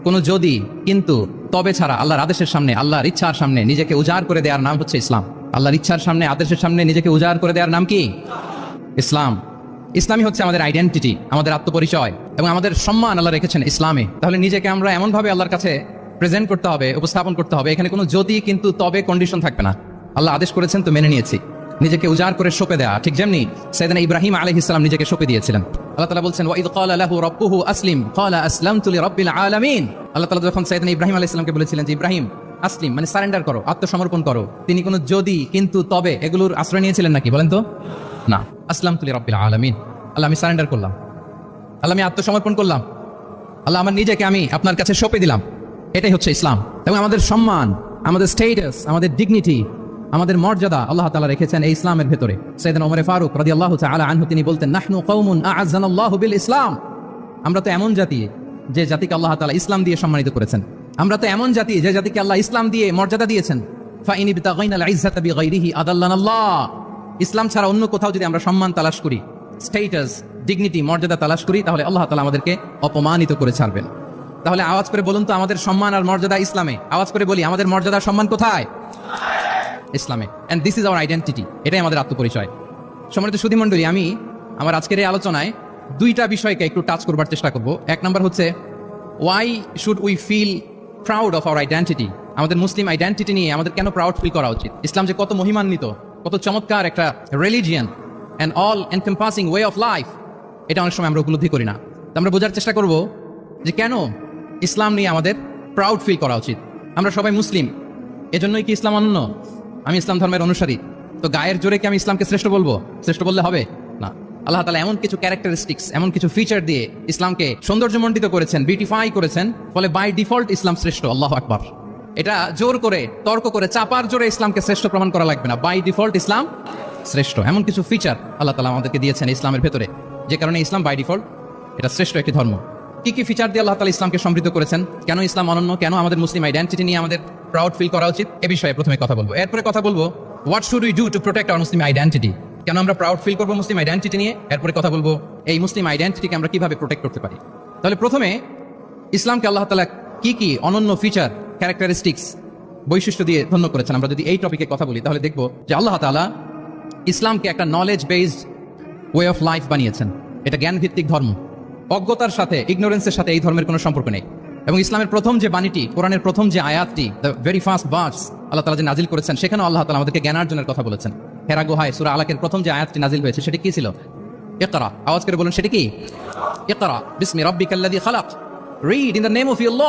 কোনো যদি কিন্তু তবে ছাড়া আল্লাহর আদেশের সামনে, আল্লাহর ইচ্ছার সামনে নিজেকে উজাড় করে দেওয়ার নাম হচ্ছে ইসলাম। আল্লাহর ইচ্ছার সামনে, আদেশের সামনে নিজেকে উজাড় করে দেওয়ার নাম কি? ইসলাম। ইসলামই হচ্ছে আমাদের আইডেন্টিটি, আমাদের আত্মপরিচয় এবং আমাদের সম্মান আল্লাহ রেখেছেন ইসলামে। তাহলে নিজেকে আমরা এমনভাবে আল্লাহর কাছে প্রেজেন্ট করতে হবে, উপস্থাপন করতে হবে, এখানে কোনো যদি কিন্তু তবে কন্ডিশন থাকবে না। আল্লাহ আদেশ করেছেন তো মেনে নিয়েছি। নিজেকে উজাড় করে সঁপে দেয়া, ঠিক যেমনি সাইয়েদনা ইব্রাহিম আলাইহিস সালাম নিজেকে সঁপে দিয়েছিলেন। আল্লাহ তাআলা বলছেন ওয়া ইয ক্বালা লাহু রাব্বুহু আসলিম ক্বালা আসলামতু লিরাব্বিল আলামিন। আল্লাহ তাআলা যখন সাইয়েদনা ইব্রাহিম আলাইহিস সালামকে বলেছিলেন যে ইব্রাহিম আসলিম মানে সারেন্ডার করো, আত্মসমর্পণ করো, তিনি কোনো যদি কিন্তু তবে এগুলোর আশ্রয় নিয়েছিলেন নাকি বলেন তো? না। আসলামতু লিরাব্বিল আলামিন, আল্লাহ আমি সারেন্ডার করলাম, আল্লাহ আমি আত্মসমর্পণ করলাম, আল্লাহ আমার নিজেকে আমি আপনার কাছে সঁপে দিলাম। এটাই হচ্ছে ইসলাম। এবং আমাদের সম্মান, আমাদের স্টেটাস, আমাদের ডিগনিটি, আমাদের মর্যাদা আল্লাহ তাআলা রেখেছেন এই ইসলামের ভেতরে। সাইয়েদনা ওমর ফারুক রাদিয়াল্লাহু তাআলা আনহু তিনি বলতেন নাহনু কওমুন আ'আজ্জানাল্লাহু বিল ইসলাম। আমরা তো এমন জাতি যে জাতিকে আল্লাহ তাআলা ইসলাম দিয়ে সম্মানিত করেছেন। আমরা তো এমন জাতি যে জাতিকে আল্লাহ ইসলাম দিয়ে মর্যাদা দিয়েছেন। ফাইন ইবতাগাইনাল ইজ্জাতা বিগাইরিহি আদাল্লানাল্লাহ। ইসলাম ছাড়া অন্য কোথাও যদি আমরা সম্মান তালাশ করি, স্টেটাস, ডিগনিটি, মর্যাদা তালাশ করি, তাহলে আল্লাহ তাআলা আমাদেরকে অপমানিত করে ছাড়বেন। তাহলে আওয়াজ করে বলুন তো আমাদের সম্মান আর মর্যাদা ইসলামে। আওয়াজ করে বলি আমাদের মর্যাদা সম্মান কোথায়? ইসলামে। And this is our identity. এটাই আমাদের আত্মপরিচয়। সম্মানিত সুধী মণ্ডলী, আমি আমার আজকের এই আলোচনায় দুইটা বিষয়কে একটু টাচ করবার চেষ্টা করব। এক নাম্বার হচ্ছে why should we feel proud of our identity. আমাদের মুসলিম আইডেন্টিটি নিয়ে আমাদের কেন প্রাউড ফিল করা উচিত? ইসলাম যে কত মহিমান্বিত, কত চমৎকার একটা religion and all encompassing way of life, এটা অনেক সময় আমরা উপলব্ধি করি না। তো আমরা বোঝার চেষ্টা করব যে কেন ইসলাম নিয়ে আমাদের প্রাউড ফিল করা উচিত। আমরা সবাই মুসলিম, এজন্যই কি ইসলাম অনন্য? আমি ইসলাম ধর্মের অনুসারী, তো গায়ের জোরে কি আমি ইসলামকে শ্রেষ্ঠ বলবো? শ্রেষ্ঠ বললে হবে না। আল্লাহ তাআলা এমন কিছু ক্যারেক্টারিস্টিক্স, এমন কিছু ফিচার দিয়ে ইসলামকে সৌন্দর্যমণ্ডিত করেছেন, বিউটিফাই করেছেন, ফলে বাই ডিফল্ট ইসলাম শ্রেষ্ঠ। আল্লাহু আকবার। এটা জোর করে, তর্ক করে, চাপার জোরে ইসলামকে শ্রেষ্ঠ প্রমাণ করা লাগবে না। বাই ডিফল্ট ইসলাম শ্রেষ্ঠ। এমন কিছু ফিচার আল্লাহ তাআলা আমাদেরকে দিয়েছেন ইসলামের ভেতরে, যে কারণে ইসলাম বাই ডিফল্ট এটা শ্রেষ্ঠ একটি ধর্ম। কি কি ফিচার দিয়ে আল্লাহ তাআলা ইসলামকে সমৃদ্ধ করেছেন, কেন ইসলাম অনন্য, কেন আমাদের মুসলিম আইডেন্টিটি নিয়ে আমাদের প্রাউড ফিল করা উচিত, এ বিষয়ে প্রথমে কথা বলবো। এরপরে কথা বলবো what should we do to protect our Muslim identity. কেন আমরা প্রাউড ফিল করবো মুসলিম আইডেন্টিটি নিয়ে, এরপরে কথা বলবো এই মুসলিম আইডেন্টিটিকে আমরা কিভাবে প্রোটেক্ট করতে পারি। তাহলে প্রথমে ইসলামকে আল্লাহ তাআলা কি কি অনন্য ফিচার, ক্যারেক্টারিস্টিক্স, বৈশিষ্ট্য দিয়ে ধন্য করেছেন। আমরা যদি এই টপিকে কথা বলি তাহলে দেখবো যে আল্লাহ তাআলা ইসলামকে একটা knowledge based way of life বানিয়েছেন। এটা জ্ঞান ভিত্তিক ধর্ম। অজ্ঞতার সাথে, ইগনোরেন্সের সাথে এই ধর্মের কোনো সম্পর্ক নেই। এবং ইসলামের প্রথম যে বাণীটি, কোরআনের প্রথম যে আয়াতটি, দ্য ভেরি ফার্স্ট ভার্স আল্লাহ তাআলা যে নাজিল করেছেন, সেখানেও আল্লাহ তাআলা আমাদেরকে জ্ঞানার্জনের কথা বলেছেন। হেরা গুহায় সূরা আলাকের প্রথম যে আয়াতটি নাজিল হয়েছে সেটি কি ছিল? ইকরা। আওয়াজ করে বলুন সেটি কি? ইকরা বিসমি রাব্বিকাল্লাযী খালাক। Read in the name of your Lord.